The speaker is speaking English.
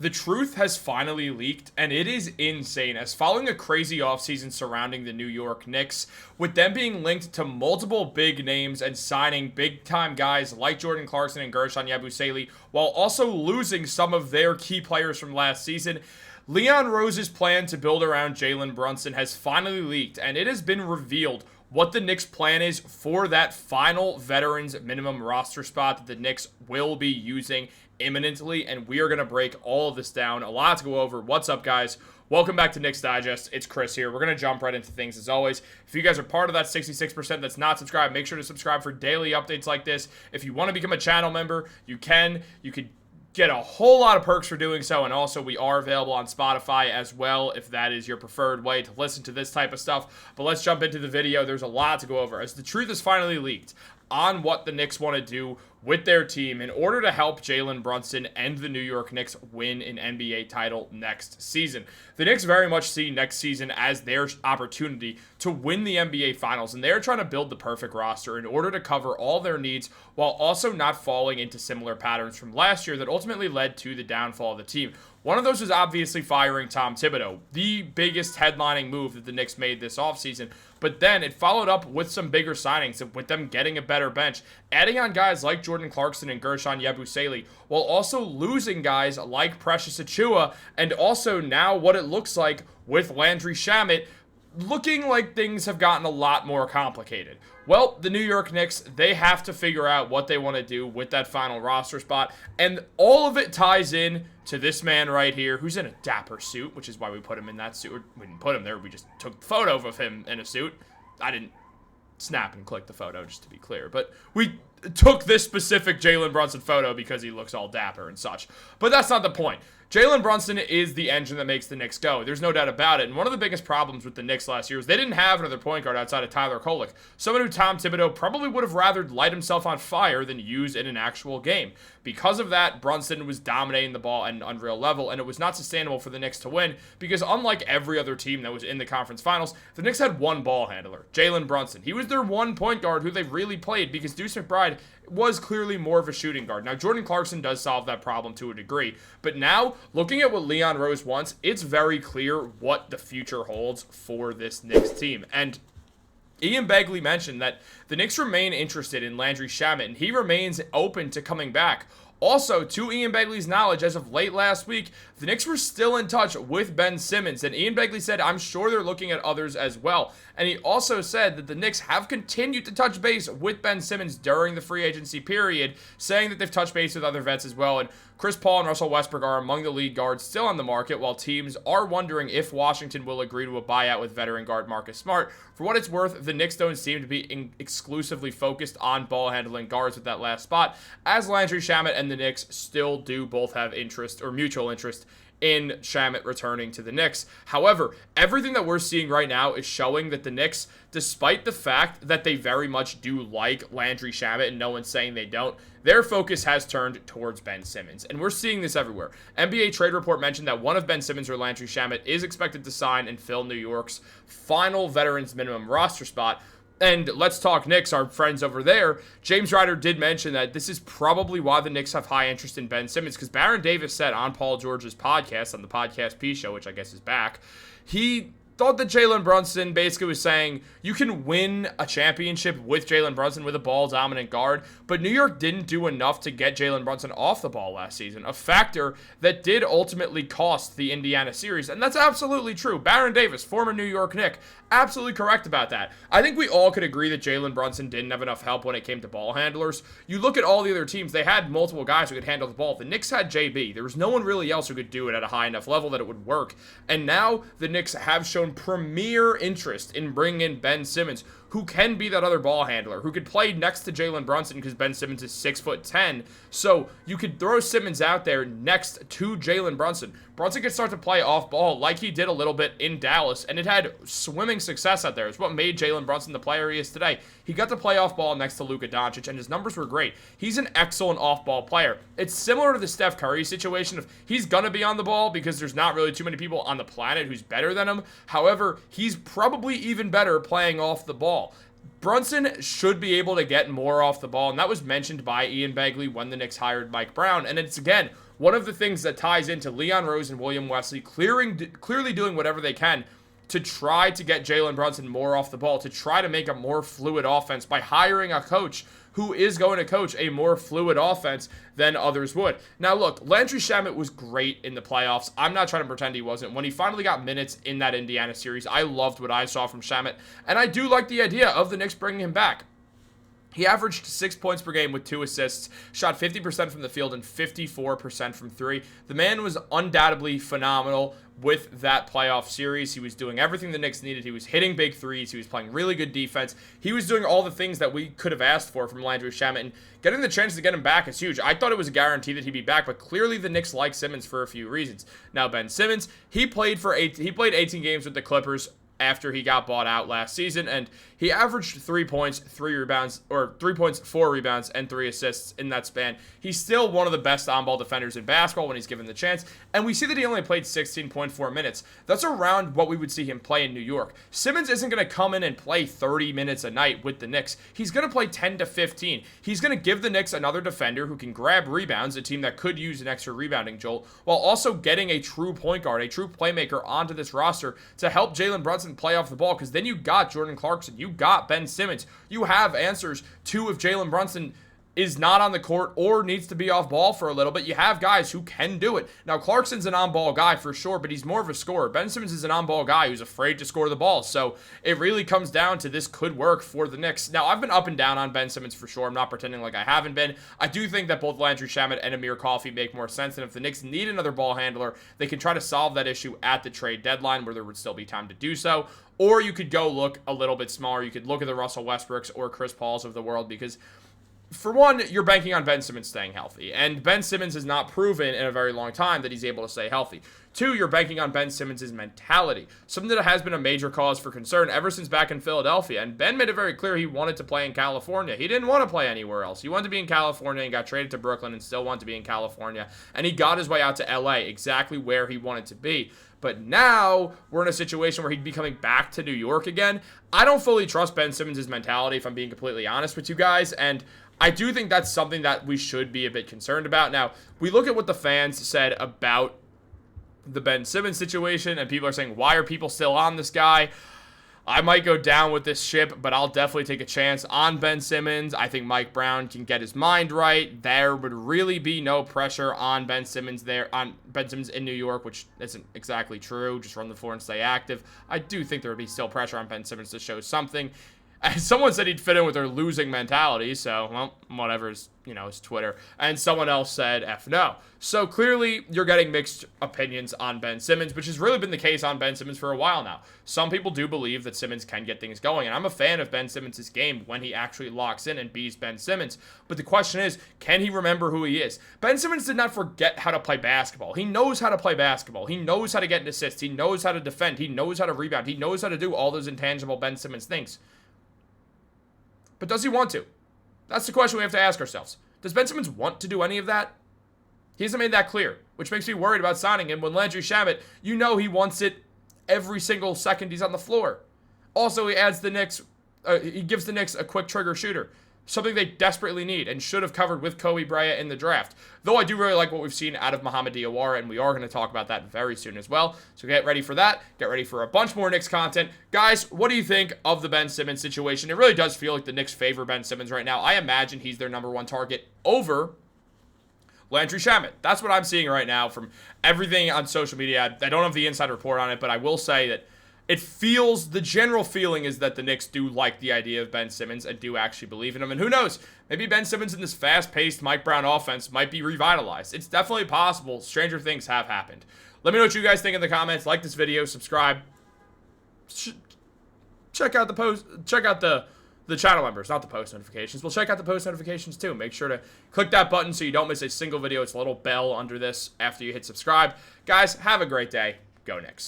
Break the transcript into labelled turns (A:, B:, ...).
A: The truth has finally leaked, and it is insane, as following a crazy offseason surrounding the New York Knicks, with them being linked to multiple big names and signing big-time guys like Jordan Clarkson and Gershon Yabusele, while also losing some of their key players from last season, Leon Rose's plan to build around Jalen Brunson has finally leaked, and it has been revealed what the Knicks' plan is for that final veterans minimum roster spot that the Knicks will be using imminently, and we are going to break all of this down. A lot to go over. What's up, guys? Welcome back to Knicks Digest. It's Chris here. We're going to jump right into things as always. If you guys are part of that 66% that's not subscribed, make sure to subscribe for daily updates like this. If you want to become a channel member, you can. You could get a whole lot of perks for doing so, and also we are available on Spotify as well if that is your preferred way to listen to this type of stuff. But let's jump into the video. There's a lot to go over, as the truth is finally leaked on what the Knicks want to do with their team in order to help Jalen Brunson and the New York Knicks win an NBA title next season. The Knicks very much see next season as their opportunity to win the NBA Finals, and they're trying to build the perfect roster in order to cover all their needs while also not falling into similar patterns from last year that ultimately led to the downfall of the team. One of those was obviously firing Tom Thibodeau, the biggest headlining move that the Knicks made this offseason. But then it followed up with some bigger signings, with them getting a better bench, adding on guys like Jordan Clarkson and Gershon Yabusele, while also losing guys like Precious Achiuwa, and also now what it looks like with Landry Shamet, looking like things have gotten a lot more complicated. Well, the New York Knicks, they have to figure out what they want to do with that final roster spot, and all of it ties in to this man right here, who's in a dapper suit, which is why we put him in that suit. We didn't put him there, we just took the photo of him in a suit. I didn't snap and click the photo, just to be clear, but we took this specific Jalen Brunson photo because he looks all dapper and such. But that's not the point. Jalen Brunson is the engine that makes the Knicks go. There's no doubt about it. And one of the biggest problems with the Knicks last year is they didn't have another point guard outside of Tyler Kolek, someone who Tom Thibodeau probably would have rather light himself on fire than use in an actual game. Because of that, Brunson was dominating the ball at an unreal level, and it was not sustainable for the Knicks to win because unlike every other team that was in the conference finals, the Knicks had one ball handler, Jalen Brunson. He was their one point guard who they really played because Deuce McBride was clearly more of a shooting guard. Now, Jordan Clarkson does solve that problem to a degree, but now, looking at what Leon Rose wants, it's very clear what the future holds for this Knicks team. And Ian Begley mentioned that the Knicks remain interested in Landry Shamet, and he remains open to coming back. Also, to Ian Begley's knowledge, as of late last week, the Knicks were still in touch with Ben Simmons, and Ian Begley said, I'm sure they're looking at others as well. And he also said that the Knicks have continued to touch base with Ben Simmons during the free agency period, saying that they've touched base with other vets as well, and Chris Paul and Russell Westbrook are among the lead guards still on the market, while teams are wondering if Washington will agree to a buyout with veteran guard Marcus Smart. For what it's worth, the Knicks don't seem to be exclusively focused on ball-handling guards with that last spot, as Landry Shamet and the Knicks still do both have interest, or mutual interest, in Shamet returning to the Knicks. However, everything that we're seeing right now is showing that the Knicks, despite the fact that they very much do like Landry Shamet, and no one's saying they don't, their focus has turned towards Ben Simmons. And we're seeing this everywhere. NBA Trade Report mentioned that one of Ben Simmons or Landry Shamet is expected to sign and fill New York's final veterans minimum roster spot. And let's talk Knicks, our friends over there. James Ryder did mention that this is probably why the Knicks have high interest in Ben Simmons, because Baron Davis said on Paul George's podcast, on the Podcast P Show, which I guess is back, he thought that Jalen Brunson basically was saying you can win a championship with Jalen Brunson with a ball-dominant guard, but New York didn't do enough to get Jalen Brunson off the ball last season, a factor that did ultimately cost the Indiana series, and that's absolutely true. Baron Davis, former New York Knick, absolutely correct about that. I think we all could agree that Jalen Brunson didn't have enough help when it came to ball handlers. You look at all the other teams, they had multiple guys who could handle the ball. The Knicks had JB. There was no one really else who could do it at a high enough level that it would work, and now the Knicks have shown premier interest in bringing in Ben Simmons, who can be that other ball handler, who could play next to Jalen Brunson because Ben Simmons is 6'10". So you could throw Simmons out there next to Jalen Brunson. Brunson could start to play off ball like he did a little bit in Dallas, and it had swimming success out there. It's what made Jalen Brunson the player he is today. He got to play off ball next to Luka Doncic, and his numbers were great. He's an excellent off ball player. It's similar to the Steph Curry situation of he's going to be on the ball because there's not really too many people on the planet who's better than him. However, he's probably even better playing off the ball. Brunson should be able to get more off the ball, and that was mentioned by Ian Begley when the Knicks hired Mike Brown. And it's, again, one of the things that ties into Leon Rose and William Wesley clearly doing whatever they can to try to get Jalen Brunson more off the ball, to try to make a more fluid offense by hiring a coach who is going to coach a more fluid offense than others would. Now, look, Landry Shamet was great in the playoffs. I'm not trying to pretend he wasn't. When he finally got minutes in that Indiana series, I loved what I saw from Shamet, and I do like the idea of the Knicks bringing him back. He averaged 6 points per game with 2 assists, shot 50% from the field and 54% from 3. The man was undoubtedly phenomenal with that playoff series. He was doing everything the Knicks needed. He was hitting big threes. He was playing really good defense. He was doing all the things that we could have asked for from Landry Shamet, and getting the chance to get him back is huge. I thought it was a guarantee that he'd be back, but clearly the Knicks like Simmons for a few reasons. Now, Ben Simmons, he played 18 games with the Clippers after he got bought out last season, and he averaged 3 points, 4 rebounds, and 3 assists in that span. He's still one of the best on-ball defenders in basketball when he's given the chance, and we see that he only played 16.4 minutes. That's around what we would see him play in New York. Simmons isn't going to come in and play 30 minutes a night with the Knicks. He's going to play 10 to 15. He's going to give the Knicks another defender who can grab rebounds, a team that could use an extra rebounding jolt, while also getting a true point guard, a true playmaker onto this roster to help Jalen Brunson play off the ball, because then you got Jordan Clarkson, you got Ben Simmons, you have answers to if Jalen Brunson is not on the court or needs to be off ball for a little bit. You have guys who can do it. Now, Clarkson's an on-ball guy for sure, but he's more of a scorer. Ben Simmons is an on-ball guy who's afraid to score the ball. So it really comes down to this could work for the Knicks. Now, I've been up and down on Ben Simmons for sure. I'm not pretending like I haven't been. I do think that both Landry Shamet and Amir Coffey make more sense. And if the Knicks need another ball handler, they can try to solve that issue at the trade deadline where there would still be time to do so. Or you could go look a little bit smaller. You could look at the Russell Westbrooks or Chris Pauls of the world, because for one, you're banking on Ben Simmons staying healthy, and Ben Simmons has not proven in a very long time that he's able to stay healthy. 2, you're banking on Ben Simmons' mentality, something that has been a major cause for concern ever since back in Philadelphia, and Ben made it very clear he wanted to play in California. He didn't want to play anywhere else. He wanted to be in California and got traded to Brooklyn and still wanted to be in California, and he got his way out to LA, exactly where he wanted to be. But now we're in a situation where he'd be coming back to New York again. I don't fully trust Ben Simmons' mentality, if I'm being completely honest with you guys, and I do think that's something that we should be a bit concerned about. Now, we look at what the fans said about the Ben Simmons situation, and people are saying, why are people still on this guy? I might go down with this ship, but I'll definitely take a chance on Ben Simmons. I think Mike Brown can get his mind right. There would really be no pressure on Ben Simmons in New York, which isn't exactly true. Just run the floor and stay active. I do think there would be still pressure on Ben Simmons to show something. Someone said he'd fit in with their losing mentality, so, well, whatever, his Twitter. And someone else said, F no. So clearly, you're getting mixed opinions on Ben Simmons, which has really been the case on Ben Simmons for a while now. Some people do believe that Simmons can get things going, and I'm a fan of Ben Simmons' game when he actually locks in and bees Ben Simmons. But the question is, can he remember who he is? Ben Simmons did not forget how to play basketball. He knows how to play basketball. He knows how to get an assist. He knows how to defend. He knows how to rebound. He knows how to do all those intangible Ben Simmons things. But does he want to? That's the question we have to ask ourselves. Does Ben Simmons want to do any of that? He hasn't made that clear, which makes me worried about signing him when Landry Shamet, he wants it every single second he's on the floor. Also, he gives the Knicks a quick trigger shooter, something they desperately need and should have covered with Kobe Bryant in the draft. Though I do really like what we've seen out of Mohamed Diawara, and we are going to talk about that very soon as well. So get ready for that. Get ready for a bunch more Knicks content. Guys, what do you think of the Ben Simmons situation? It really does feel like the Knicks favor Ben Simmons right now. I imagine he's their number one target over Landry Shamet. That's what I'm seeing right now from everything on social media. I don't have the inside report on it, but I will say that the general feeling is that the Knicks do like the idea of Ben Simmons and do actually believe in him. And who knows, maybe Ben Simmons in this fast-paced Mike Brown offense might be revitalized. It's definitely possible. Stranger things have happened. Let me know what you guys think in the comments. Like this video, subscribe. Check out the post. Check out the channel members, not the post notifications. Well, check out the post notifications too. Make sure to click that button so you don't miss a single video. It's a little bell under this after you hit subscribe. Guys, have a great day. Go Knicks.